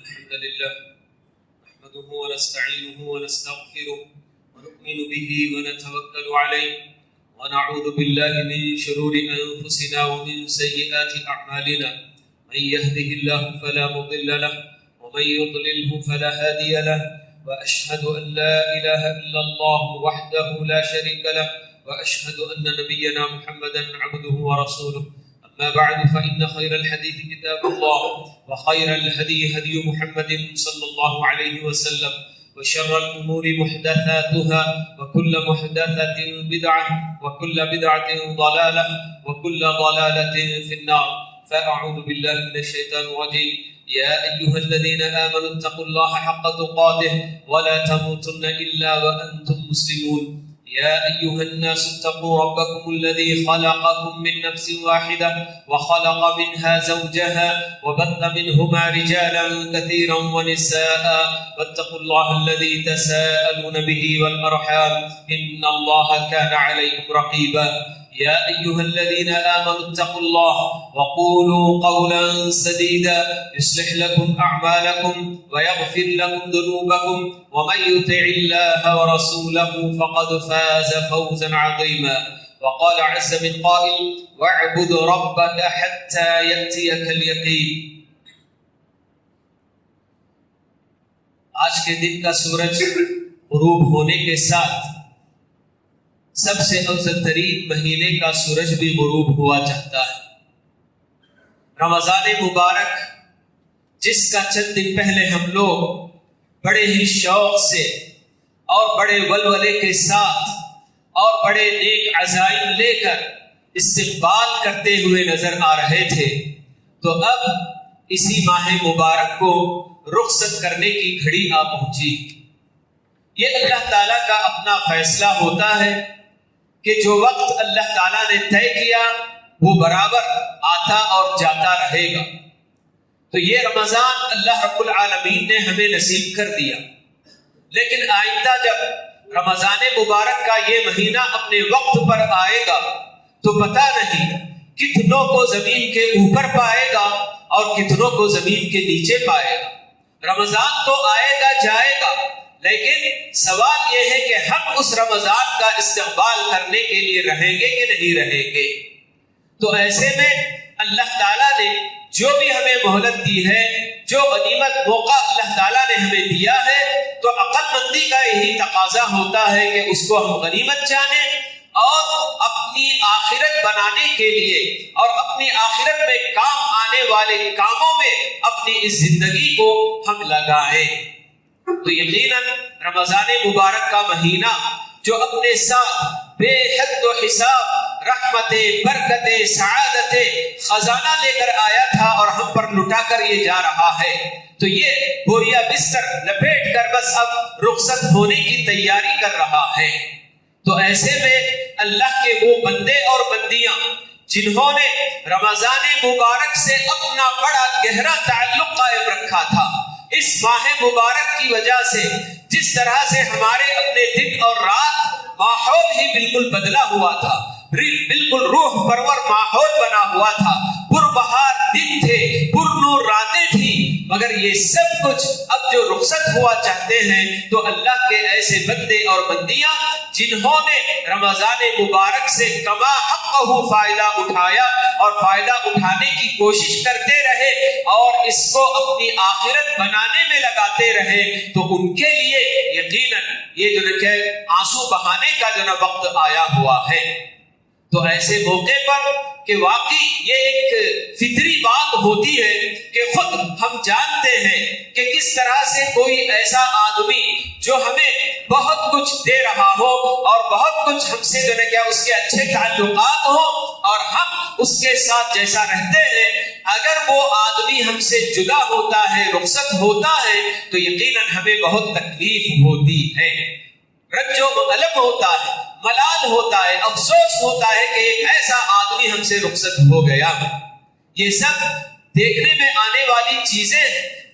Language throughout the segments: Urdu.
الحمد لله نحمده ونستعينه ونستغفره ونؤمن به ونتوكل عليه ونعوذ بالله من شرور أنفسنا ومن سيئات أعمالنا من يهده الله فلا مضل له ومن يضلله فلا هادي له وأشهد أن لا إله إلا الله وحده لا شريك له وأشهد أن نبينا محمدا عبده ورسوله أما بعد فإن خير الحديث كتاب الله وخير الهدي هدي محمد صلى الله عليه وسلم وشر الأمور محدثاتها وكل محدثة بدعة وكل بدعة ضلالة وكل ضلالة في النار فأعوذ بالله من الشيطان الرجيم يا أيها الذين آمنوا اتقوا الله حق تقاته ولا تموتن إلا وأنتم مسلمون يا أيها الناس اتقوا ربكم الذي خلقكم من نفس واحدة وخلق منها زوجها وبث منهما رجالا كثيرا ونساء واتقوا الله الذي تساءلون به والأرحام إن الله كان عليكم رقيبا يا أيها الذين آمنوا اتقوا الله وقولوا قولا سديدا يصلح لكم أعمالكم ويغفر لكم ذنوبكم ومن يطع الله ورسوله فقد فاز فوزا عظيما وقال عز من قائل واعبد ربك حتى يأتيك اليقين. آج کے دن کا سورج غروب ہونے کے ساتھ سب سے افضل ترین مہینے کا سورج بھی غروب ہوا چاہتا ہے. رمضان مبارک جس کا چند دن پہلے ہم لوگ بڑے ہی شوق سے اور بڑے ولولے کے ساتھ اور بڑے نیک عزائم لے کر استقبال کرتے ہوئے نظر آ رہے تھے، تو اب اسی ماہ مبارک کو رخصت کرنے کی گھڑی آ پہنچی. یہ اللہ تعالیٰ کا اپنا فیصلہ ہوتا ہے کہ جو وقت اللہ تعالیٰ نے طے کیا وہ برابر آتا اور جاتا رہے گا. تو یہ رمضان اللہ رب العالمین نے ہمیں نصیب کر دیا، لیکن آئندہ جب رمضان مبارک کا یہ مہینہ اپنے وقت پر آئے گا تو پتہ نہیں کتنوں کو زمین کے اوپر پائے گا اور کتنوں کو زمین کے نیچے پائے گا. رمضان تو آئے گا جائے گا، لیکن سوال یہ ہے کہ ہم اس رمضان کا استقبال کرنے کے لیے رہیں گے کہ نہیں رہیں گے. تو ایسے میں اللہ تعالیٰ نے جو بھی ہمیں مہلت دی ہے، جو غنیمت موقع اللہ تعالیٰ نے ہمیں دیا ہے، تو عقل مندی کا یہی تقاضا ہوتا ہے کہ اس کو ہم غنیمت جانیں اور اپنی آخرت بنانے کے لیے اور اپنی آخرت میں کام آنے والے کاموں میں اپنی اس زندگی کو ہم لگائیں. تو یقیناً رمضان مبارک کا مہینہ جو اپنے ساتھ بے حد و حساب رحمت، برکت، سعادت، خزانہ لے کر آیا تھا اور ہم پر لٹا کر یہ جا رہا ہے، تو یہ بوریا بستر لپیٹ کر بس اب رخصت ہونے کی تیاری کر رہا ہے. تو ایسے میں اللہ کے وہ بندے اور بندیاں جنہوں نے رمضان مبارک سے اپنا بڑا گہرا تعلق قائم رکھا تھا، اس ماہ مبارک کی وجہ سے جس طرح سے ہمارے اپنے دن اور رات ماحول ہی بالکل بدلا ہوا تھا، بالکل روح پرور ماحول بنا ہوا تھا، پربہار دن تھے، پر نور راتیں تھی، مگر یہ سب کچھ اب جو رخصت ہوا چاہتے ہیں تو اللہ کے ایسے بندے اور بندیاں جنہوں نے رمضان مبارک سے کما حقہ فائدہ اٹھایا اور فائدہ اٹھانے کی کوشش کرتے رہے اور اس کو اپنی آخرت بنانے میں لگاتے رہے، تو ان کے لیے یقیناً یہ جو کہ آنسو بہانے کا جو وقت آیا ہوا ہے. تو ایسے موقع پر کہ واقعی یہ ایک فطری بات ہوتی ہے کہ خود ہم جانتے ہیں کہ کس طرح سے کوئی ایسا آدمی جو ہمیں بہت کچھ دے رہا ہو اور بہت کچھ ہم سے جو ہے کیا اس کے اچھے تعلقات ہو اور ہم اس کے ساتھ جیسا رہتے ہیں، اگر وہ آدمی ہم سے جدا ہوتا ہے، رخصت ہوتا ہے، تو یقیناً ہمیں بہت تکلیف ہوتی ہے، رنج و الم ہوتا ہے، ملال ہوتا ہے، افسوس ہوتا ہے کہ ایک ایسا آدمی ہم سے رخصت ہو گیا. یہ سب دیکھنے میں آنے والی چیزیں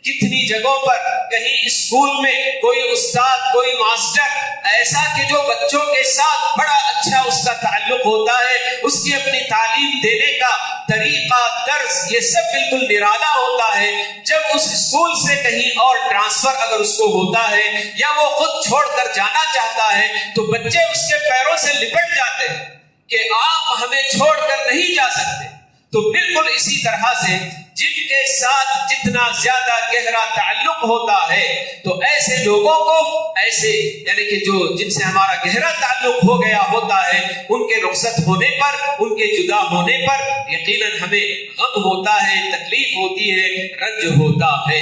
کتنی جگہوں پر کہیں اسکول میں کوئی استاد کوئی ماسٹر ایسا کہ جو بچوں کے ساتھ بڑا اچھا اس کا تعلق ہوتا ہے، اس کی اپنی تعلیم دینے کا طریقہ طرز یہ سب بالکل نرالا ہوتا ہے، جب اس اسکول سے کہیں اور ٹرانسفر اگر اس کو ہوتا ہے یا وہ خود چھوڑ کر جانا چاہتا ہے تو بچے اس کے پیروں سے لپٹ جاتے ہیں کہ آپ ہمیں چھوڑ کر نہیں جا سکتے۔ تو بالکل اسی طرح سے جن کے ساتھ جتنا زیادہ گہرا تعلق ہوتا ہے تو ایسے لوگوں کو ایسے یعنی کہ جو جن سے ہمارا گہرا تعلق ہو گیا ہوتا ہے ان کے رخصت ہونے پر، ان کے جدا ہونے پر یقیناً ہمیں غم ہوتا ہے، تکلیف ہوتی ہے، رنج ہوتا ہے۔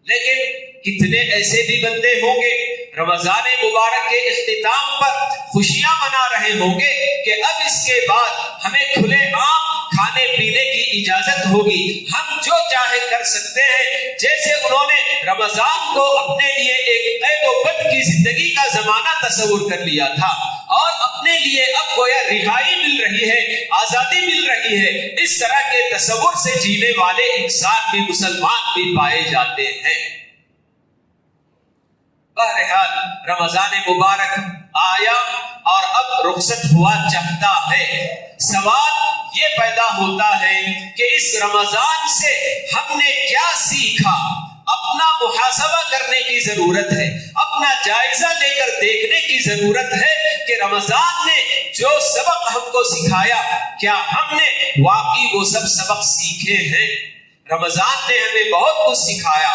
لیکن کتنے ایسے بھی بندے ہوں گے رمضان مبارک کے اختتام پر خوشیاں منا رہے ہوں گے کہ اب اس کے بعد ہمیں کھلے عام کھانے پینے کی اجازت ہوگی، ہم جو چاہے کر سکتے ہیں، جیسے انہوں نے رمضان کو اپنے لیے ایک قید و بند کی زندگی کا زمانہ تصور کر لیا تھا اور اپنے لیے اب گویا رہائی مل رہی ہے، آزادی مل رہی ہے، اس طرح کے تصور سے جینے والے انسان بھی مسلمان بھی پائے جاتے ہیں۔ بہرحال رمضان مبارک آیا اور اب رخصت ہوا چاہتا ہے، سوال یہ پیدا ہوتا ہے کہ اس رمضان سے ہم نے کیا سیکھا؟ اپنا محاسبہ کرنے کی ضرورت ہے، اپنا جائزہ لے کر دیکھنے کی ضرورت ہے کہ رمضان نے جو سبق ہم کو سکھایا کیا ہم نے واقعی وہ سب سبق سیکھے ہیں؟ رمضان نے ہمیں بہت کچھ سکھایا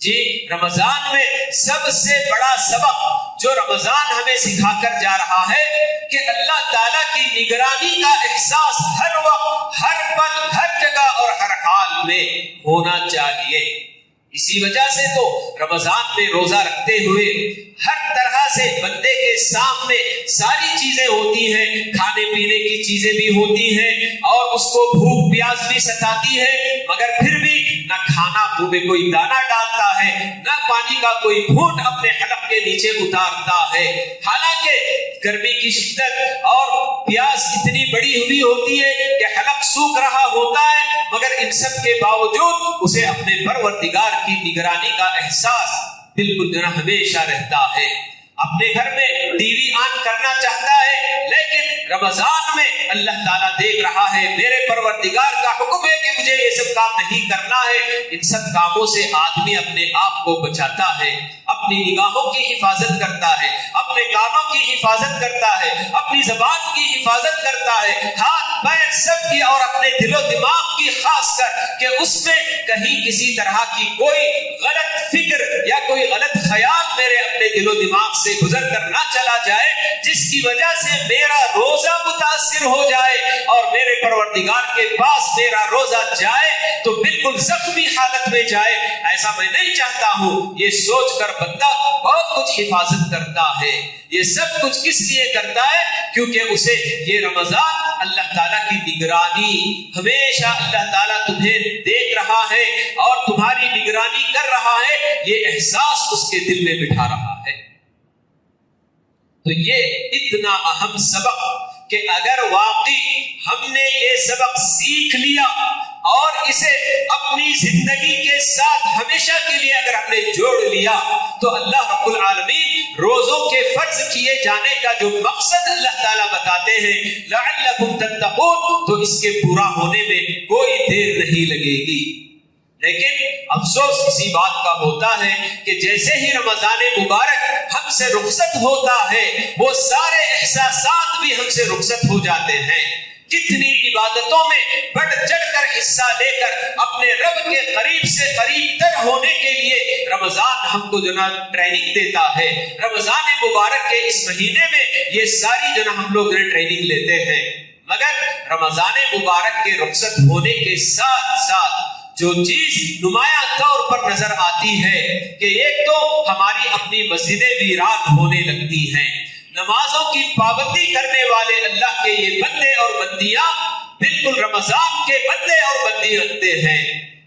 جی۔ رمضان میں سب سے بڑا سبق جو رمضان ہمیں سکھا کر جا رہا ہے کہ اللہ تعالیٰ کی نگرانی کا احساس ہر وقت، ہر پل، ہر جگہ اور ہر حال میں ہونا چاہیے۔ اسی وجہ سے تو رمضان میں روزہ رکھتے ہوئے ہر طرح سے بندے کے سامنے ساری چیزیں ہوتی ہیں، کھانے پینے کی چیزیں بھی ہوتی ہیں اور اس کو بھوک پیاس بھی ستاتی ہے، مگر پھر بھی نہ کھانا منہ میں کوئی دانہ ڈالتا ہے، نہ پانی کا کوئی گھونٹ اپنے حلق کے نیچے اتارتا ہے، حالانکہ گرمی کی شدت اور پیاس اتنی بڑی ہوئی ہوتی ہے کہ حلق سوکھ رہا ہوتا ہے، مگر ان سب کے باوجود اسے اپنے پروردگار کی نگرانی کا احساس بالکل ہمیشہ رہتا ہے۔ اپنے گھر میں ٹی وی آن کرنا چاہتا ہے، لیکن رمضان میں اللہ تعالیٰ دیکھ رہا ہے، میرے پروردگار کا حکم ہے کہ مجھے یہ سب کام نہیں کرنا ہے۔ ان سب کاموں سے آدمی اپنے آپ کو بچاتا ہے، اپنی نگاہوں کی حفاظت کرتا ہے، اپنے کانوں کی حفاظت کرتا ہے، اپنی زبان کی حفاظت کرتا ہے، ہاتھ پیر سب کی اور اپنے دل و دماغ کی خاص کر کہ اس میں کہیں کسی طرح کی کوئی غلط فکر یا کوئی غلط خیال میرے اپنے دل و دماغ سے گزر کر نہ چلا جائے جس کی وجہ سے میرا روزہ متاثر ہو جائے اور میرے پروردگار کے پاس میرا روزہ جائے تو بالکل زخمی حالت میں جائے۔ ایسا میں نہیں چاہتا ہوں۔ یہ سوچ کر بندہ بہت کچھ حفاظت کرتا ہے۔ یہ سب کچھ کس لیے کرتا ہے؟ کیونکہ اسے یہ رمضان اللہ تعالیٰ کی نگرانی، ہمیشہ اللہ تعالیٰ تمہیں دیکھ رہا ہے اور تمہاری نگرانی کر رہا ہے، یہ احساس اس کے دل میں بٹھا رہا ہے۔ تو یہ اتنا اہم سبق کہ اگر واقعی ہم نے یہ سبق سیکھ لیا اور اسے اپنی زندگی کے ساتھ ہمیشہ کے لیے اگر ہم نے جوڑ لیا تو اللہ رب العالمین روزوں کے فرض کیے جانے کا جو مقصد اللہ تعالیٰ بتاتے ہیں لعلکم تتقون، تو اس کے پورا ہونے میں کوئی دیر نہیں لگے گی۔ لیکن افسوس اسی بات کا ہوتا ہے کہ جیسے ہی رمضان مبارک ہم سے رخصت ہوتا ہے وہ سارے احساسات بھی ہم سے رخصت ہو جاتے ہیں۔ کتنی عبادتوں میں بڑھ چڑھ کر حصہ لے کر اپنے رب کے قریب سے قریب تر ہونے کے لیے رمضان ہم کو ٹریننگ دیتا ہے۔ رمضان مبارک کے اس مہینے میں یہ ساری ہم لوگ ٹریننگ لیتے ہیں، مگر رمضان مبارک کے رخصت ہونے کے ساتھ ساتھ جو چیز نمایاں طور پر نظر آتی ہے کہ ایک تو ہماری اپنی مسجدیں ویران ہونے لگتی ہیں، نمازوں کی پابندی کرنے والے اللہ کے یہ بندے اور بندیاں بالکل رمضان کے بندے اور بندی رکھتے ہیں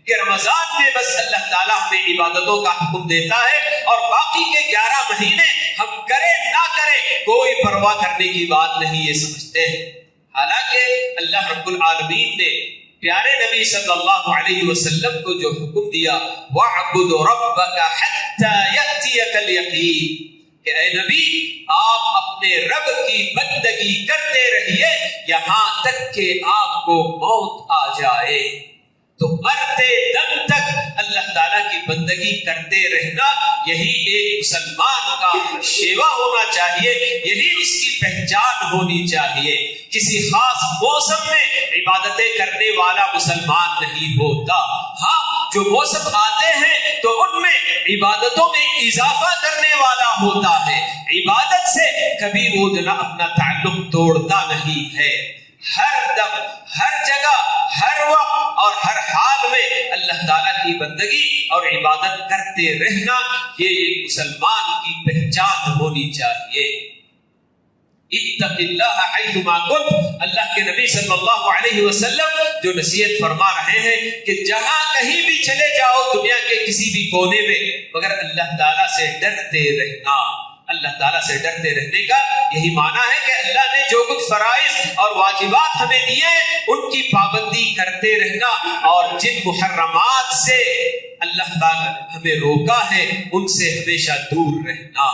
کہ رمضان میں بس اللہ تعالیٰ ہمیں عبادتوں کا حکم دیتا ہے اور باقی کے 11 مہینے ہم کریں نہ کریں کوئی پرواہ کرنے کی بات نہیں، یہ سمجھتے ہیں۔ حالانکہ اللہ رب العالمین نے پیارے نبی صلی اللہ علیہ وسلم کو جو حکم دیا وَاعْبُدْ رَبَّكَ حَتَّى يَأْتِيَكَ الْيَقِينُ کہ اے نبی آپ اپنے رب کی بندگی کرتے رہیے یہاں تک کہ آپ کو موت آ جائے. تو مرتے دم تک اللہ تعالیٰ کی بندگی کرتے رہنا یہی ایک مسلمان کا شیوا ہونا چاہیے, یہی اس کی پہچان ہونی چاہیے. کسی خاص موسم میں عبادتیں کرنے والا مسلمان نہیں ہوتا. ہاں جو موسم آتے ہیں تو ان میں عبادتوں میں اضافہ کرنے والا ہوتا ہے. عبادت سے کبھی وہ اپنا تعلق توڑتا نہیں ہے. ہر دم ہر جگہ ہر وقت اور ہر حال میں اللہ تعالیٰ کی بندگی اور عبادت کرتے رہنا یہ ایک مسلمان کی پہچان ہونی چاہیے. اتق اللہ حیثما کنت, اللہ کے نبی صلی اللہ علیہ وسلم جو نصیحت فرما رہے ہیں کہ جہاں کہیں بھی چلے جاؤ دنیا کے کسی بھی کونے میں مگر اللہ تعالیٰ سے ڈرتے رہنا. اللہ تعالیٰ سے ڈرتے رہنے کا یہی معنی ہے کہ اللہ نے جو کچھ فرائض اور واجبات ہمیں دیے ہیں ان کی پابندی کرتے رہنا, اور جن محرمات سے اللہ تعالیٰ نے ہمیں روکا ہے ان سے ہمیشہ دور رہنا.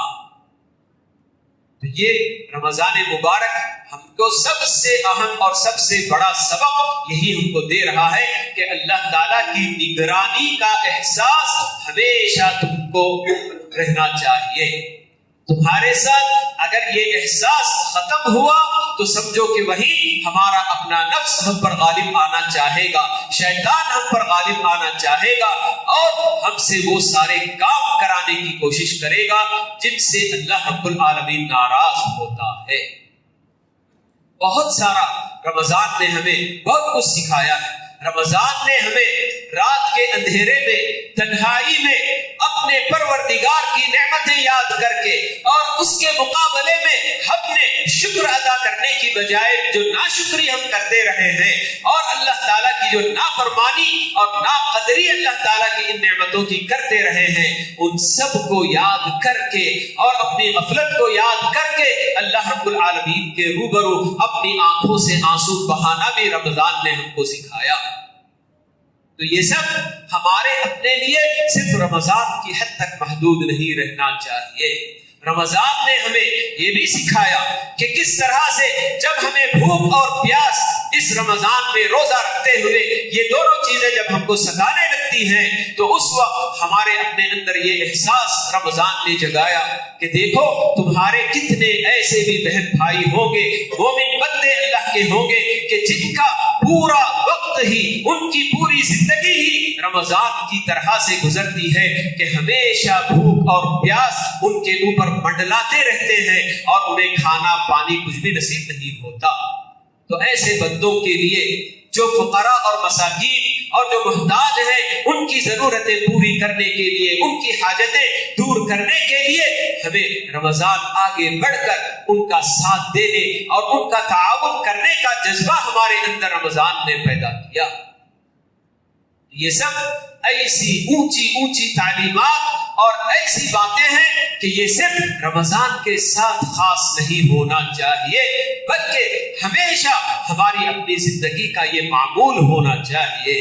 تو یہ رمضان مبارک ہم کو سب سے اہم اور سب سے بڑا سبق یہی ہم کو دے رہا ہے کہ اللہ تعالیٰ کی نگرانی کا احساس ہمیشہ تم کو رہنا چاہیے. تمہارے ساتھ اگر یہ احساس ختم ہوا تو سمجھو کہ وہی ہمارا اپنا نفس ہم پر غالب آنا چاہے گا, شیطان ہم پر غالب آنا چاہے گا اور ہم سے وہ سارے کام کرانے کی کوشش کرے گا جن سے اللہ رب العالمین ناراض ہوتا ہے. بہت سارا رمضان نے ہمیں بہت کچھ سکھایا ہے. رمضان نے ہمیں رات کے اندھیرے میں تنہائی میں اپنے پروردگار کی نعمتیں یاد کر کے اور اس کے مقابلے میں ہم نے شکر ادا کرنے کی بجائے جو ناشکری ہم کرتے رہے ہیں اور اللہ تعالیٰ کی جو نافرمانی اور ناقدری اللہ تعالیٰ کی ان نعمتوں کی کرتے رہے ہیں ان سب کو یاد کر کے اور اپنی غفلت کو یاد کر کے اللہ رب العالمین کے روبرو اپنی آنکھوں سے آنسو بہانا بھی رمضان نے ہم کو سکھایا. تو یہ سب ہمارے اپنے لیے صرف رمضان کی حد تک محدود نہیں رہنا چاہیے. رمضان نے ہمیں یہ بھی سکھایا کہ کس طرح سے جب ہمیں بھوک اور پیاس اس رمضان میں روزہ رکھتے ہوئے یہ دونوں چیزیں جب ہم کو ستانے لگتی ہیں تو اس وقت ہمارے اپنے اندر یہ احساس رمضان نے جگایا کہ دیکھو تمہارے کتنے ایسے بھی بہن بھائی ہوں گے, مومن بندے اللہ کے ہوں گے کہ جن کا پورا وقت ہی ان کی پوری زندگی ہی رمضان کی طرح سے گزرتی ہے کہ ہمیشہ بھوک اور پیاس ان کے اوپر منڈلاتے رہتے ہیں اور انہیں کھانا پانی کچھ بھی نصیب نہیں ہوتا. تو ایسے بندوں کے لیے جو فقراء اور مساکین اور جو محتاج ہیں ان کی ضرورتیں پوری کرنے کے لیے, ان کی حاجتیں دور کرنے کے لیے ہمیں رمضان آگے بڑھ کر ان کا ساتھ دینے اور ان کا تعاون کرنے کا جذبہ ہمارے اندر رمضان نے پیدا کیا. یہ سب ایسی اونچی اونچی تعلیمات اور ایسی باتیں ہیں کہ یہ صرف رمضان کے ساتھ خاص نہیں ہونا چاہیے بلکہ ہمیشہ ہماری اپنی زندگی کا یہ معمول ہونا چاہیے.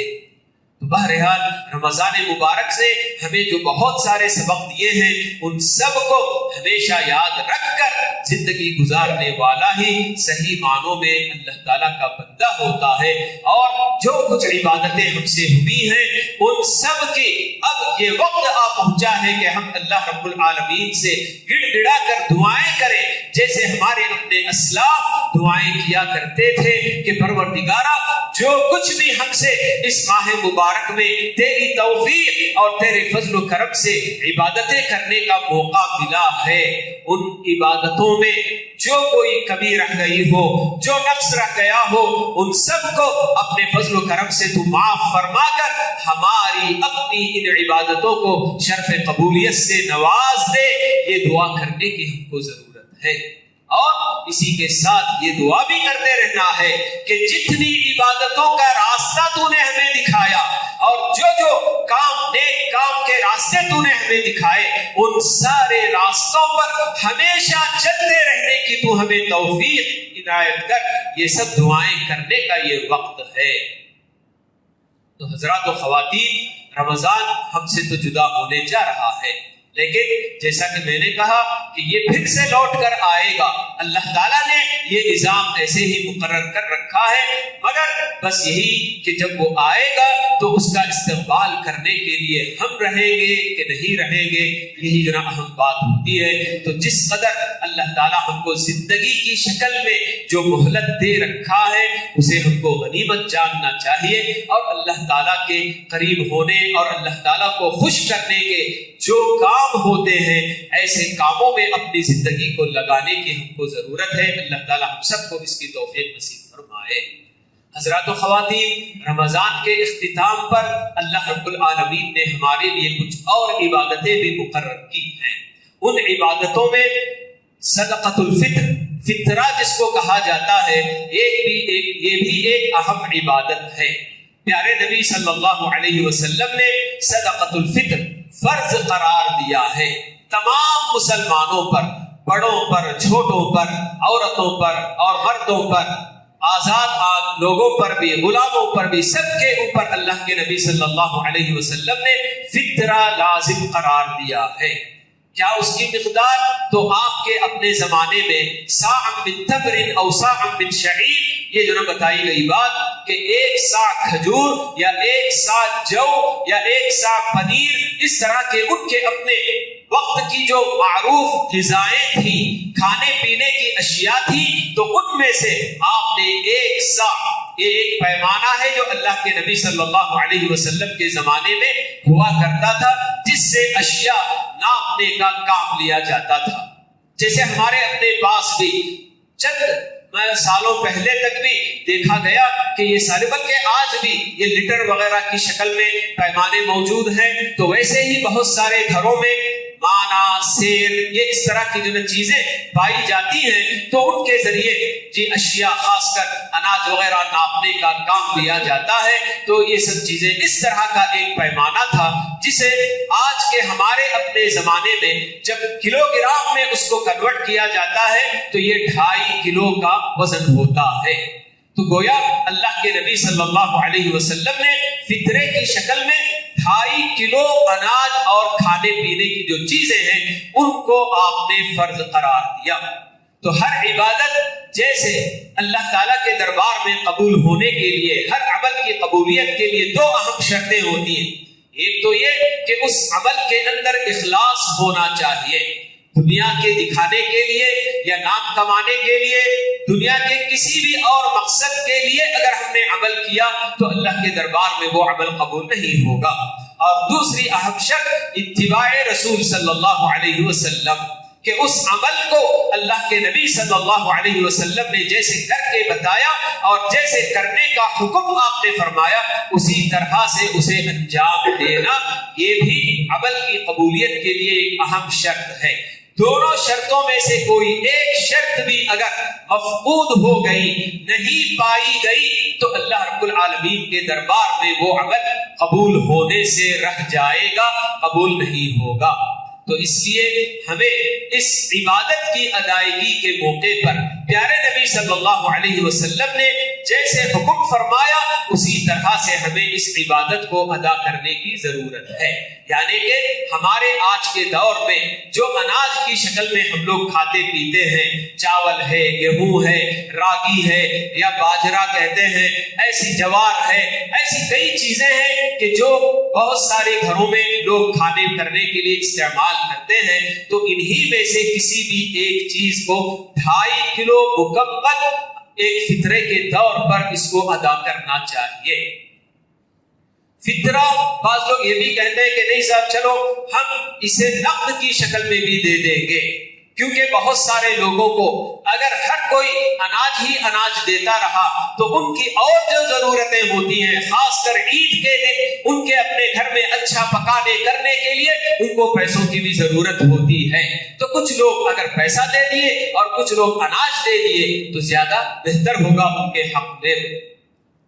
تو بہرحال رمضان مبارک سے ہمیں جو بہت سارے سبق دیے ہیں ان سب کو ہمیشہ یاد رکھ کر زندگی گزارنے والا ہی صحیح معنوں میں اللہ تعالیٰ کا بندہ ہوتا ہے. اور جو کچھ عبادتیں ہم سے ہوئی ہیں ان سب کی اب یہ وقت آ پہنچا ہے کہ ہم اللہ رب العالمین سے گڑ گڑا کر دعائیں کریں جیسے ہمارے اپنے اسلاف دعائیں کیا کرتے تھے کہ پروردگارا جو کچھ بھی ہم سے اس ماہ مبارک میں تیری توفیق اور تیرے فضل و کرم سے عبادتیں کرنے کا موقع ملا ہے ان عبادتوں میں جو کوئی کمی رہ گئی ہو, جو نقص رہ گیا ہو, ان سب کو اپنے فضل و کرم سے تو معاف فرما کر ہماری اپنی ان عبادتوں کو شرف قبولیت سے نواز دے. یہ دعا کرنے کی ہم کو ضرورت ہے اور اسی کے ساتھ یہ دعا بھی کرتے رہنا ہے کہ جتنی عبادتوں کا راستہ تو نے ہمیں دکھایا اور جو کام نیک کام کے راستے تو نے ہمیں دکھائے ان سارے راستوں پر ہمیشہ چلتے رہنے کی تو ہمیں توفیق عنایت کر. یہ سب دعائیں کرنے کا یہ وقت ہے. تو حضرات و خواتین، رمضان ہم سے تو جدا ہونے جا رہا ہے، لیکن جیسا کہ میں نے کہا کہ یہ پھر سے لوٹ کر آئے گا۔ اللہ تعالیٰ نے یہ نظام ایسے ہی مقرر کر رکھا ہے، مگر بس یہی کہ جب وہ آئے گا تو اس کا استقبال کرنے کے لیے ہم رہیں گے کہ نہیں رہیں گے، یہی ذرا اہم بات ہوتی ہے۔ تو جس قدر اللہ تعالیٰ ہم کو زندگی کی شکل میں جو مہلت دے رکھا ہے اسے ہم کو غنیمت جاننا چاہیے، اور اللہ تعالیٰ کے قریب ہونے اور اللہ تعالیٰ کو خوش کرنے کے جو کام ہوتے ہیں ایسے کاموں میں اپنی زندگی کو لگانے کی ہم کو ضرورت ہے۔ اللہ تعالیٰ ہم سب کو اس کی توفیق نصیب فرمائے۔ حضرات و خواتین، رمضان کے اختتام پر اللہ رب العالمین نے ہمارے لیے کچھ اور عبادتیں بھی مقرر کی ہیں۔ ان عبادتوں میں صدقۃ الفطر، فطرہ جس کو کہا جاتا ہے، یہ بھی ایک اہم عبادت ہے۔ پیارے نبی صلی اللہ علیہ وسلم نے صدقۃ الفطر فرض قرار دیا ہے تمام مسلمانوں پر، بڑوں پر، چھوٹوں پر، عورتوں پر اور مردوں پر، آزاد لوگوں پر بھی، غلاموں پر بھی، سب کے اوپر اللہ کے نبی صلی اللہ علیہ وسلم نے فطرہ لازم قرار دیا ہے۔ کیا اس کی مقدار؟ تو آپ کے اپنے زمانے میں صاع من تمر او صاع من شعیر، یہ جو بتائی گئی بات کہ 1 صاع کھجور یا 1 صاع جو یا 1 صاع پنیر، اس طرح کے ان کے اپنے وقت کی جو معروف غذائیں تھیں، کھانے پینے کی اشیاء تھی، تو ان میں سے آپ نے 1 صاع، یہ ایک پیمانہ ہے جو اللہ کے نبی صلی اللہ علیہ وسلم کے زمانے میں ہوا کرتا تھا، جس سے اشیاء ناپنے کا کام لیا جاتا تھا۔ جیسے ہمارے اپنے پاس بھی چند سالوں پہلے تک بھی دیکھا گیا کہ یہ سارے، بلکہ آج بھی یہ لیٹر وغیرہ کی شکل میں پیمانے موجود ہیں، تو ویسے ہی بہت سارے گھروں میں مانا، سیر، یہ اس طرح کی جو چیزیں پائی جاتی ہیں، تو ان کے ذریعے جی اشیاء، خاص کر اناج وغیرہ ناپنے کا کام لیا جاتا ہے۔ تو یہ سب چیزیں اس طرح کا ایک پیمانہ تھا، جسے آج کے ہمارے اپنے زمانے میں جب کلو گرام میں اس کو کنورٹ کیا جاتا ہے تو یہ 2.5 کلو کا وزن ہوتا ہے۔ تو گویا اللہ کے نبی صلی اللہ علیہ وسلم نے فطرے کی شکل میں 2.5 کلو اناج اور کھانے پینے کی جو چیزیں ہیں ان کو آپ نے فرض قرار دیا۔ تو ہر عبادت جیسے اللہ تعالیٰ کے دربار میں قبول ہونے کے لیے، ہر عمل کی قبولیت کے لیے 2 اہم شرطیں ہوتی ہیں۔ ایک تو یہ کہ اس عمل کے اندر اخلاص ہونا چاہیے، دنیا کے دکھانے کے لیے یا نام کمانے کے لیے، دنیا کے کسی بھی اور مقصد کے لیے اگر ہم نے عمل کیا تو اللہ کے دربار میں وہ عمل قبول نہیں ہوگا۔ اور دوسری اہم شرط اتباع رسول صلی اللہ علیہ وسلم، کہ اس عمل کو اللہ کے نبی صلی اللہ علیہ وسلم نے جیسے کر کے بتایا اور جیسے کرنے کا حکم آپ نے فرمایا اسی طرح سے اسے انجام دینا، یہ بھی عمل کی قبولیت کے لیے ایک اہم شرط ہے۔ دونوں شرطوں میں سے کوئی ایک شرط بھی اگر مفقود ہو گئی، نہیں پائی گئی، تو اللہ رب العالمین کے دربار میں وہ عمل قبول ہونے سے رہ جائے گا، قبول نہیں ہوگا۔ تو اس لیے ہمیں اس عبادت کی ادائیگی کے موقع پر پیارے نبی صلی اللہ علیہ وسلم نے جیسے حکم فرمایا اسی طرح سے ہمیں اس عبادت کو ادا کرنے کی ضرورت ہے۔ یعنی کہ ہمارے آج کے دور میں جو اناج کی شکل میں ہم لوگ کھاتے پیتے ہیں، چاول ہے، گیہوں ہے، راگی ہے یا باجرا کہتے ہیں، ایسی جوار ہے، ایسی کئی چیزیں ہیں کہ جو بہت سارے گھروں میں لوگ کھانے کرنے کے لیے استعمال کرتے ہیں، تو انہی میں سے کسی بھی ایک چیز کو 2.5 کلو مکمل ایک فطرے کے طور پر اس کو ادا کرنا چاہیے۔ فطرہ بعض لوگ یہ بھی کہتے ہیں کہ نہیں صاحب چلو ہم اسے نقد کی شکل میں بھی دے دیں گے، کیونکہ بہت سارے لوگوں کو اگر ہر کوئی اناج ہی اناج دیتا رہا تو ان کی اور جو ضرورتیں ہوتی ہیں، خاص کر عید کے دن ان کے اپنے گھر میں اچھا پکانے کرنے کے لیے ان کو پیسوں کی بھی ضرورت ہوتی ہے، تو کچھ لوگ اگر پیسہ دے دیے اور کچھ لوگ اناج دے دیے تو زیادہ بہتر ہوگا ان کے حق میں۔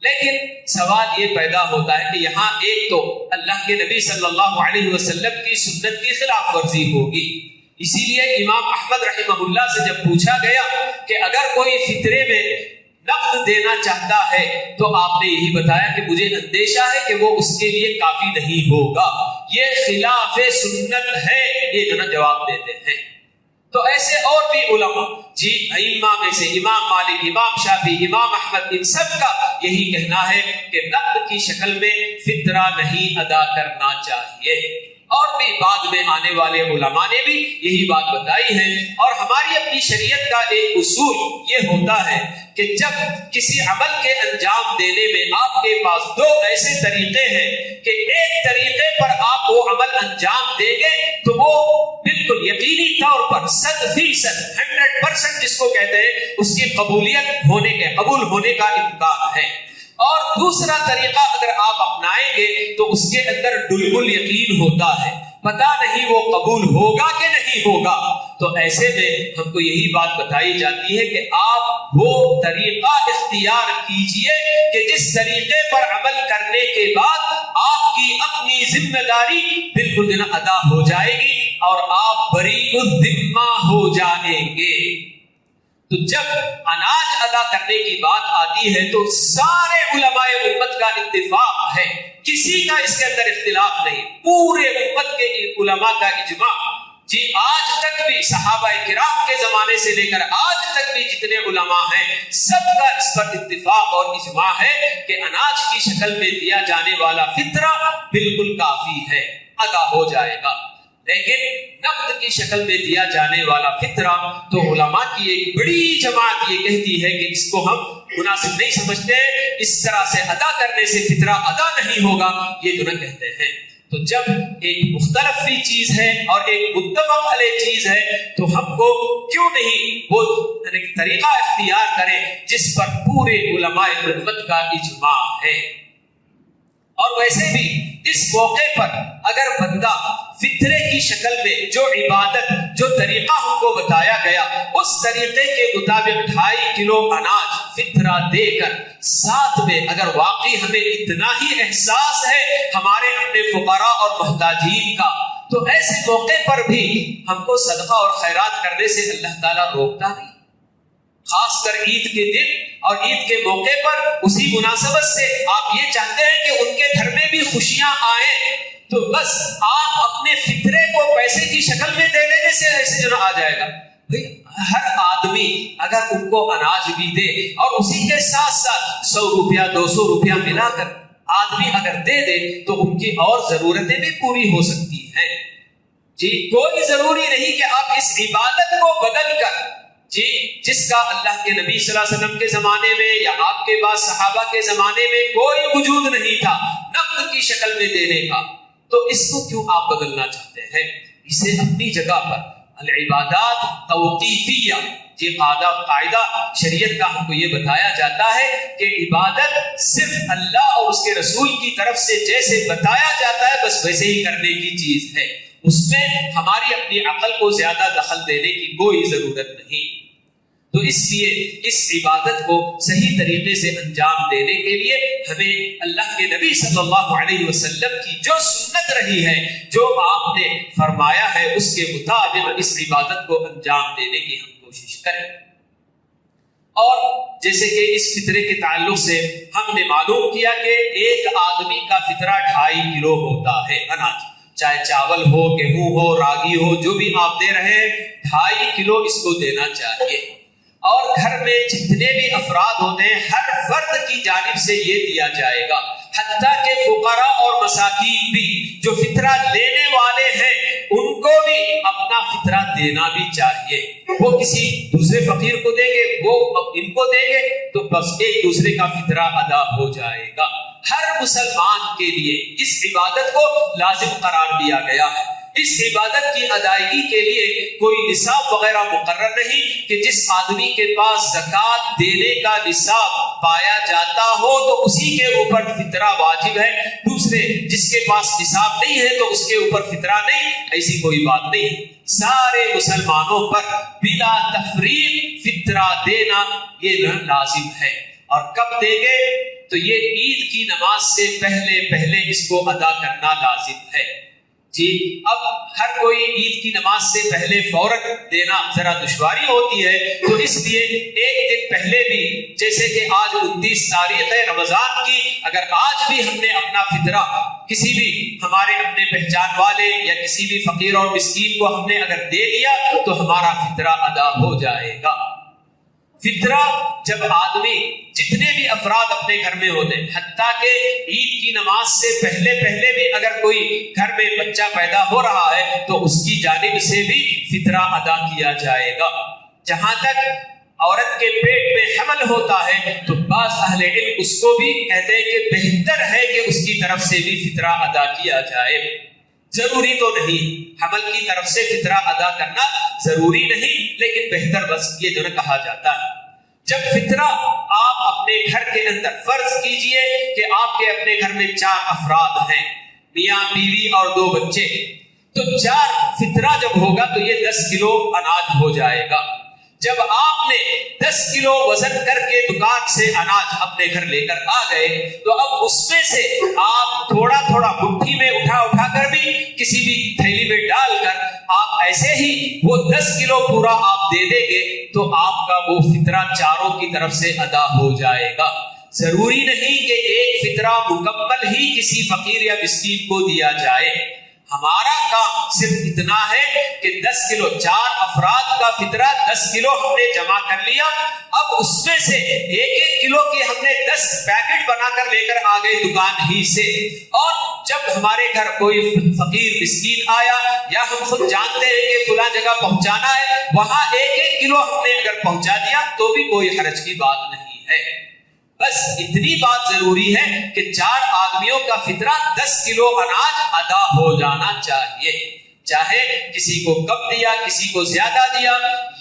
لیکن سوال یہ پیدا ہوتا ہے کہ یہاں ایک تو اللہ کے نبی صلی اللہ علیہ وسلم کی سنت کی خلاف ورزی ہوگی، اسی لیے امام احمد رحمہ اللہ سے جب پوچھا گیا کہ اگر کوئی فطرے میں نقد دینا چاہتا ہے تو آپ نے یہی بتایا کہ مجھے اندیشہ ہے کہ وہ اس کے لیے کافی نہیں ہوگا، یہ خلاف سنت ہے، یہ جو نا جواب دیتے ہیں۔ تو ایسے اور بھی علماء جی ائمہ میں سے امام مالک، امام شافعی، امام احمد، ان سب کا یہی کہنا ہے کہ نقد کی شکل میں فطرہ نہیں ادا کرنا چاہیے، اور بھی بعد میں آنے والے علماء نے بھی یہی بات بتائی ہے۔ اور ہماری اپنی شریعت کا ایک اصول یہ ہوتا ہے کہ جب کسی عمل کے انجام دینے میں آپ کے پاس دو ایسے طریقے ہیں کہ ایک طریقے پر آپ وہ عمل انجام دیں گے تو وہ بالکل یقینی طور پر 100% 100% جس کو کہتے ہیں اس کی قبول ہونے کا امکان ہے، اور دوسرا طریقہ اگر آپ اپنائیں گے تو اس کے اندر ڈلمل یقین ہوتا ہے، پتہ نہیں وہ قبول ہوگا کہ نہیں ہوگا۔ تو ایسے میں ہم کو یہی بات بتائی جاتی ہے کہ آپ وہ طریقہ اختیار کیجئے کہ جس طریقے پر عمل کرنے کے بعد آپ کی اپنی ذمہ داری بالکل ادا ہو جائے گی اور آپ بری الذمہ ہو جائیں گے۔ تو جب اناج ادا کرنے کی بات آتی ہے تو سارے علماء امت کا اتفاق ہے، کسی کا اس کے اندر اختلاف نہیں، پورے امت کے علماء کا اجماع جی آج تک بھی صحابہ کرام کے زمانے سے لے کر آج تک بھی جتنے علماء ہیں سب کا اس پر اتفاق اور اجماع ہے کہ اناج کی شکل میں دیا جانے والا فطرہ بالکل کافی ہے، ادا ہو جائے گا۔ لیکن نقد کی شکل میں دیا جانے والا فطرہ تو علماء کی ایک بڑی جماعت یہ کہتی ہے کہ اس کو ہم مناسب نہیں سمجھتے، اس طرح سے ادا کرنے سے فطرہ ادا نہیں ہوگا، یہ جو نہ کہتے ہیں۔ تو جب ایک مختلف بھی چیز ہے اور ایک متفق علیہ چیز ہے تو ہم کو کیوں نہیں وہ طریقہ اختیار کریں جس پر پورے علماء امت کا اجماع ہے۔ اور ویسے بھی اس موقع پر اگر بندہ فطرے کی شکل میں جو عبادت جو طریقہ ہم کو بتایا گیا اس طریقے کے مطابق 2.5 کلو اناج فطرہ دے کر ساتھ میں اگر واقعی ہمیں اتنا ہی احساس ہے ہمارے اپنے فقراء اور محتاجین کا تو ایسے موقع پر بھی ہم کو صدقہ اور خیرات کرنے سے اللہ تعالیٰ روکتا نہیں، خاص کر عید کے دن اور عید کے موقع پر اسی مناسبت سے آپ یہ چاہتے ہیں کہ ان کے گھر میں بھی خوشیاں آئیں تو بس آپ اپنے فطرے کو پیسے کی شکل میں دے دینے سے ایسے جو آ جائے گا۔ ہر آدمی اگر ان کو اناج بھی دے اور اسی کے ساتھ ساتھ 100 روپیہ 200 روپیہ ملا کر آدمی اگر دے دے تو ان کی اور ضرورتیں بھی پوری ہو سکتی ہیں۔ جی کوئی ضروری نہیں کہ آپ اس عبادت کو بدل کر جی جس کا اللہ کے نبی صلی اللہ علیہ وسلم کے زمانے میں یا آپ کے بعد صحابہ کے زمانے میں کوئی وجود نہیں تھا نقد کی شکل میں دینے کا، تو اس کو کیوں آپ بدلنا چاہتے ہیں؟ اسے اپنی جگہ پر العبادات توقیفیہ یہ قاعدہ شریعت کا ہم کو یہ بتایا جاتا ہے کہ عبادت صرف اللہ اور اس کے رسول کی طرف سے جیسے بتایا جاتا ہے بس ویسے ہی کرنے کی چیز ہے، اس میں ہماری اپنی عقل کو زیادہ دخل دینے کی کوئی ضرورت نہیں۔ تو اس لیے اس عبادت کو صحیح طریقے سے انجام دینے کے لیے ہمیں اللہ کے نبی صلی اللہ علیہ وسلم کی جو سنت رہی ہے جو آپ نے فرمایا ہے اس کے مطابق اس عبادت کو انجام دینے کی ہم کوشش کریں۔ اور جیسے کہ اس فطرے کے تعلق سے ہم نے معلوم کیا کہ ایک آدمی کا فطرہ 2.5 کلو ہوتا ہے اناج، چاہے چاول ہو گیہوں ہو راگی ہو جو بھی آپ دے رہے ہیں 2.5 کلو اس کو دینا چاہیے۔ اور گھر میں جتنے بھی افراد ہوتے ہیں ہر فرد کی جانب سے یہ دیا جائے گا، حتیٰ کہ فقراء اور مساکین بھی جو فطرہ لینے والے ہیں ان کو بھی اپنا فطرہ دینا بھی چاہیے۔ وہ کسی دوسرے فقیر کو دیں گے وہ ان کو دیں گے تو بس ایک دوسرے کا فطرہ ادا ہو جائے گا۔ ہر مسلمان کے لیے اس عبادت کو لازم قرار دیا گیا ہے۔ اس عبادت کی ادائیگی کے لیے کوئی نصاب وغیرہ مقرر نہیں کہ جس آدمی کے پاس زکوٰۃ دینے کا نصاب پایا جاتا ہو تو اسی کے اوپر فطرہ واجب ہے، دوسرے جس کے پاس نصاب نہیں ہے تو اس کے اوپر فطرہ نہیں، ایسی کوئی بات نہیں۔ سارے مسلمانوں پر بلا تفریق فطرہ دینا یہ لازم ہے۔ اور کب دیں گے تو یہ عید کی نماز سے پہلے اس کو ادا کرنا لازم ہے۔ جی اب ہر کوئی عید کی نماز سے پہلے فوراً دینا ذرا دشواری ہوتی ہے، تو اس لیے ایک دن پہلے بھی، جیسے کہ آج 29 تاریخ ہے رمضان کی، اگر آج بھی ہم نے اپنا فطرہ کسی بھی ہمارے اپنے پہچان والے یا کسی بھی فقیر اور مسکین کو ہم نے اگر دے دیا تو ہمارا فطرہ ادا ہو جائے گا۔ فطرہ جب آدمی جتنے بھی افراد اپنے گھر میں ہوتے ہیں، حتیٰ کہ عید کی نماز سے پہلے بھی اگر کوئی گھر میں بچہ پیدا ہو رہا ہے تو اس کی جانب سے بھی فطرہ ادا کیا جائے گا۔ جہاں تک عورت کے پیٹ میں حمل ہوتا ہے تو بعض اہل علم اس کو بھی کہتے ہیں کہ بہتر ہے کہ اس کی طرف سے بھی فطرہ ادا کیا جائے، ضروری تو نہیں، حمل کی طرف سے فطرہ ادا کرنا ضروری نہیں، لیکن بہتر بس یہ جو کہا جاتا ہے۔ جب فطرہ آپ اپنے گھر کے اندر، فرض کیجئے کہ آپ کے اپنے گھر میں 4 افراد ہیں، میاں بیوی اور 2 بچے، تو 4 فطرہ جب ہوگا تو یہ 10 کلو اناج ہو جائے گا۔ جب آپ نے 10 کلو وزن کر کے دکان سے اناج اپنے گھر لے کر آ گئے تو اب اس میں سے آپ تھوڑا تھوڑا مٹھی میں اٹھا کر بھی کسی بھی تھیلی میں ڈال کر آپ ایسے ہی وہ 10 کلو پورا آپ دے دیں گے تو آپ کا وہ فطرہ چاروں کی طرف سے ادا ہو جائے گا۔ ضروری نہیں کہ ایک فطرہ مکمل ہی کسی فقیر یا مسکین کو دیا جائے، ہمارا کام صرف اتنا ہے کہ 10 کلو 4 افراد کا فطرہ 10 کلو ہم نے جمع کر لیا، اب اس میں سے 1 کلو کی ہم نے 10 پیکٹ بنا کر لے کر آ گئے دکان ہی سے، اور جب ہمارے گھر کوئی فقیر مسکین آیا یا ہم خود جانتے ہیں کہ فلاں جگہ پہنچانا ہے، وہاں 1 کلو ہم نے اگر پہنچا دیا تو بھی کوئی حرج کی بات نہیں ہے۔ بس اتنی بات ضروری ہے کہ 4 آدمیوں کا فطرہ 10 کلو اناج ادا ہو جانا چاہیے، چاہے کسی کو کم دیا کسی کو زیادہ دیا،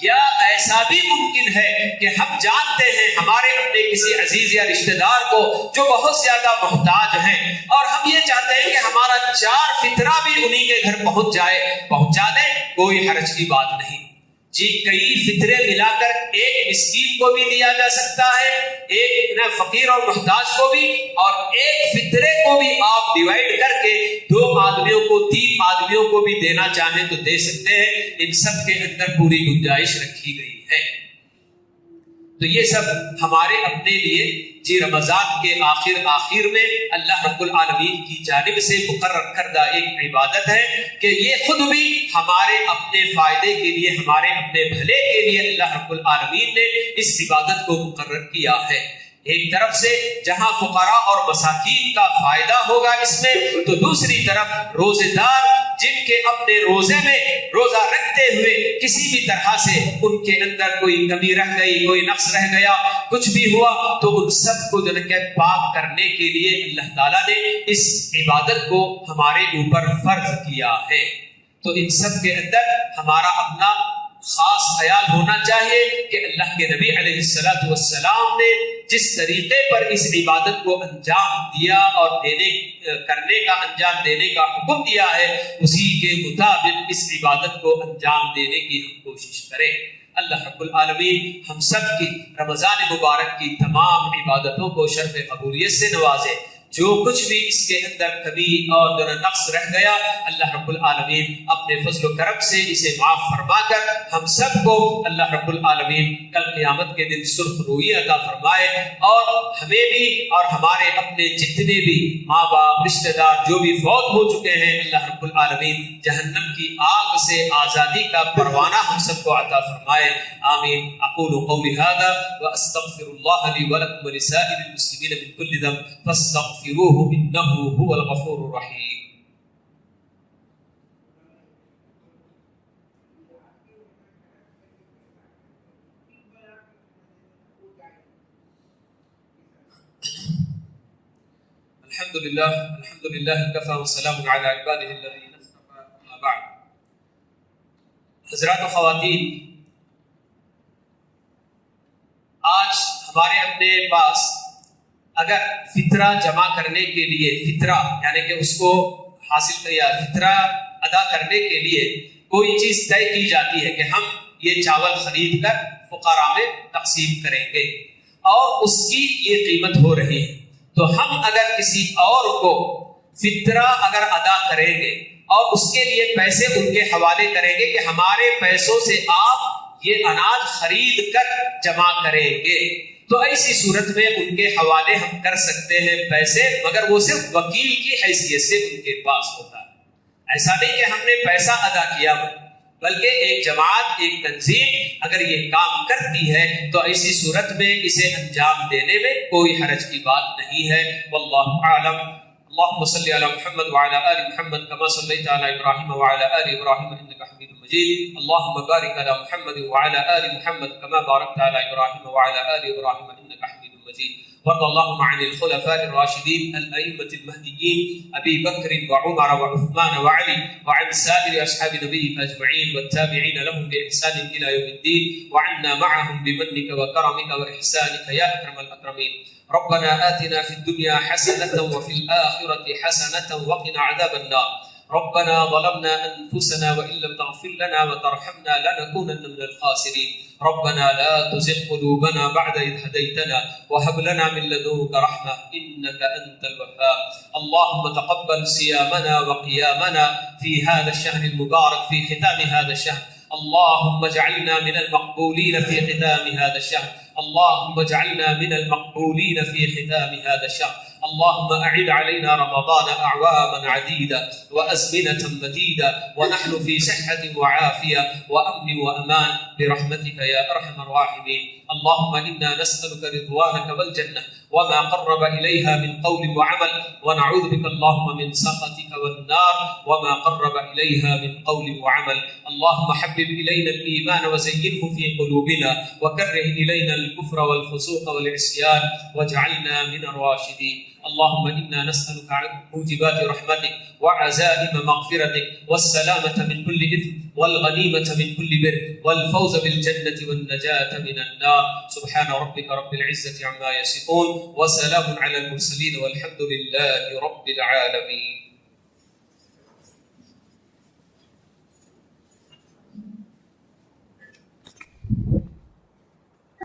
یا ایسا بھی ممکن ہے کہ ہم جانتے ہیں ہمارے اپنے کسی عزیز یا رشتہ دار کو جو بہت زیادہ محتاج ہیں اور ہم یہ چاہتے ہیں کہ ہمارا 4 فطرہ بھی انہی کے گھر پہنچ جائے، پہنچا دیں، کوئی حرج کی بات نہیں۔ جی کئی فطرے ملا کر ایک مسکین کو بھی دیا جا سکتا ہے، ایک فقیر اور محتاج کو بھی، اور ایک فطرے کو بھی آپ ڈیوائیڈ کر کے 2 آدمیوں کو 3 آدمیوں کو بھی دینا چاہیں تو دے سکتے ہیں، ان سب کے اندر پوری گنجائش رکھی گئی ہے۔ تو یہ سب ہمارے اپنے لیے جی رمضان کے آخر میں اللہ رب العالمین کی جانب سے مقرر کردہ ایک عبادت ہے کہ یہ خود بھی ہمارے اپنے فائدے کے لیے، ہمارے اپنے بھلے کے لیے اللہ رب العالمین نے اس عبادت کو مقرر کیا ہے۔ ایک طرف سے جہاں فقراء اور مساکین کا فائدہ ہوگا اس میں، تو دوسری طرف روزے دار جن کے اپنے روزے میں روزہ رکھتے ہوئے کسی بھی طرح سے ان کے اندر کوئی کمی رہ گئی، کوئی نقص رہ گیا، کچھ بھی ہوا، تو ان سب کو جو ہے پاک کرنے کے لیے اللہ تعالیٰ نے اس عبادت کو ہمارے اوپر فرض کیا ہے۔ تو ان سب کے اندر ہمارا اپنا خاص خیال ہونا چاہیے کہ اللہ کے نبی علیہ الصلوۃ والسلام نے جس طریقے پر اس عبادت کو انجام دیا اور کرنے کا انجام دینے کا حکم دیا ہے، اسی کے مطابق اس عبادت کو انجام دینے کی ہم کوشش کریں۔ اللہ رب العالمین ہم سب کی رمضان مبارک کی تمام عبادتوں کو شرف قبولیت سے نوازے۔ جو کچھ بھی اس کے اندر کمی اور نقص رہ گیا، اللہ رب العالمین اپنے فضل و کرم سے اسے معاف فرما کر ہم سب کو اللہ رب العالمین کل قیامت کے دن سرخ روئی عطا فرمائے، اور ہمیں بھی اور ہمارے اپنے جتنے بھی ماں باپ رشتہ دار جو بھی فوت ہو چکے ہیں، اللہ رب العالمین جہنم کی آگ سے آزادی کا پروانہ ہم سب کو عطا فرمائے۔ آمین۔ اقول قولی ھذا واستغفر اللہ لی ولکم ولسائر المسلمین من کل ذنب فاستغفروه انه هو الغفور الرحیم۔ الحمد للہ کفی وسلام علی عبادہ الذین اصطفی، اما بعد۔ حضرات و خواتین، آج ہمارے اپنے پاس اگر فطرہ جمع کرنے کے لیے، فطرہ یعنی کہ اس کو حاصل یا فطرہ ادا کرنے کے لیے کوئی چیز طے کی جاتی ہے کہ ہم یہ چاول خرید کر فقراء میں تقسیم کریں گے اور اس کی یہ قیمت ہو رہی ہے، تو ہم اگر کسی اور کو فطرہ اگر ادا کریں گے اور اس کے لیے پیسے ان کے حوالے کریں گے کہ ہمارے پیسوں سے آپ یہ اناج خرید کر جمع کریں گے. تو ایسی صورت میں ان کے حوالے ہم کر سکتے ہیں پیسے، مگر وہ صرف وکیل کی حیثیت سے ان کے پاس ہوتا ہے. ایسا نہیں کہ ہم نے پیسہ ادا کیا ہو، بلکہ ایک جماعت، ایک تنظیم اگر یہ کام کرتی ہے تو ایسی صورت میں اسے انجام دینے میں کوئی حرج کی بات نہیں ہے. واللہ اعلم. اللهم صل على محمد وعلى آل محمد كما صليت على إبراهيم وعلى آل إبراهيم إنك حميد مجيد. اللهم بارك على محمد وعلى آل محمد كما باركت على إبراهيم وعلى آل إبراهيم إنك حميد مجيد. وارض اللهم عن الخلفاء الراشدين الأئمة المهديين أبي بكر وعمر وعثمان وعلي وعن سائر أصحاب نبيك أجمعين والتابعين لهم بإحسان إلى يوم الدين وعنا معهم بمنك وكرمك وإحسانك يا أكرم الأكرمين. ربنا آتنا في الدنيا حسنة وفي الآخرة حسنة وقنا عذاب النار. ربنا ظلمنا أنفسنا وإن لم تغفر لنا وترحمنا لنكونن من الخاسرين. ربنا لا تزغ قلوبنا بعد إذ هديتنا وهب لنا من لدنك رحمة إنك أنت الوهاب. اللهم تقبل صيامنا وقيامنا في هذا الشهر المبارك في ختام هذا الشهر. اللهم اجعلنا من المقبولين في ختام هذا الشهر. اللهم اجعلنا من المقبولين في ختام هذا الشهر. اللهم أعد علينا رمضان أعواما عديدة وأزمنة مديدة ونحن في صحة وعافية وأمن وأمان برحمتك يا أرحم الراحمين. اللهم إنا نسألك رضوانك والجنة وما قرب إليها من قول وعمل، ونعوذ بك اللهم من سخطك والنار وما قرب إليها من قول وعمل. اللهم حبب إلينا الإيمان وزينه في قلوبنا وكره إلينا الكفر والفسوق والعصيان واجعلنا من الراشدين. اللهم إنا نسألك موجبات رحمتك وعزائم مغفرتك والسلامة من كل إثم والغنيمة من كل بر والفوز بالجنة والنجاة من النار. سبحان ربك رب العزة عما يصفون وسلام على المرسلين والحمد لله رب العالمين.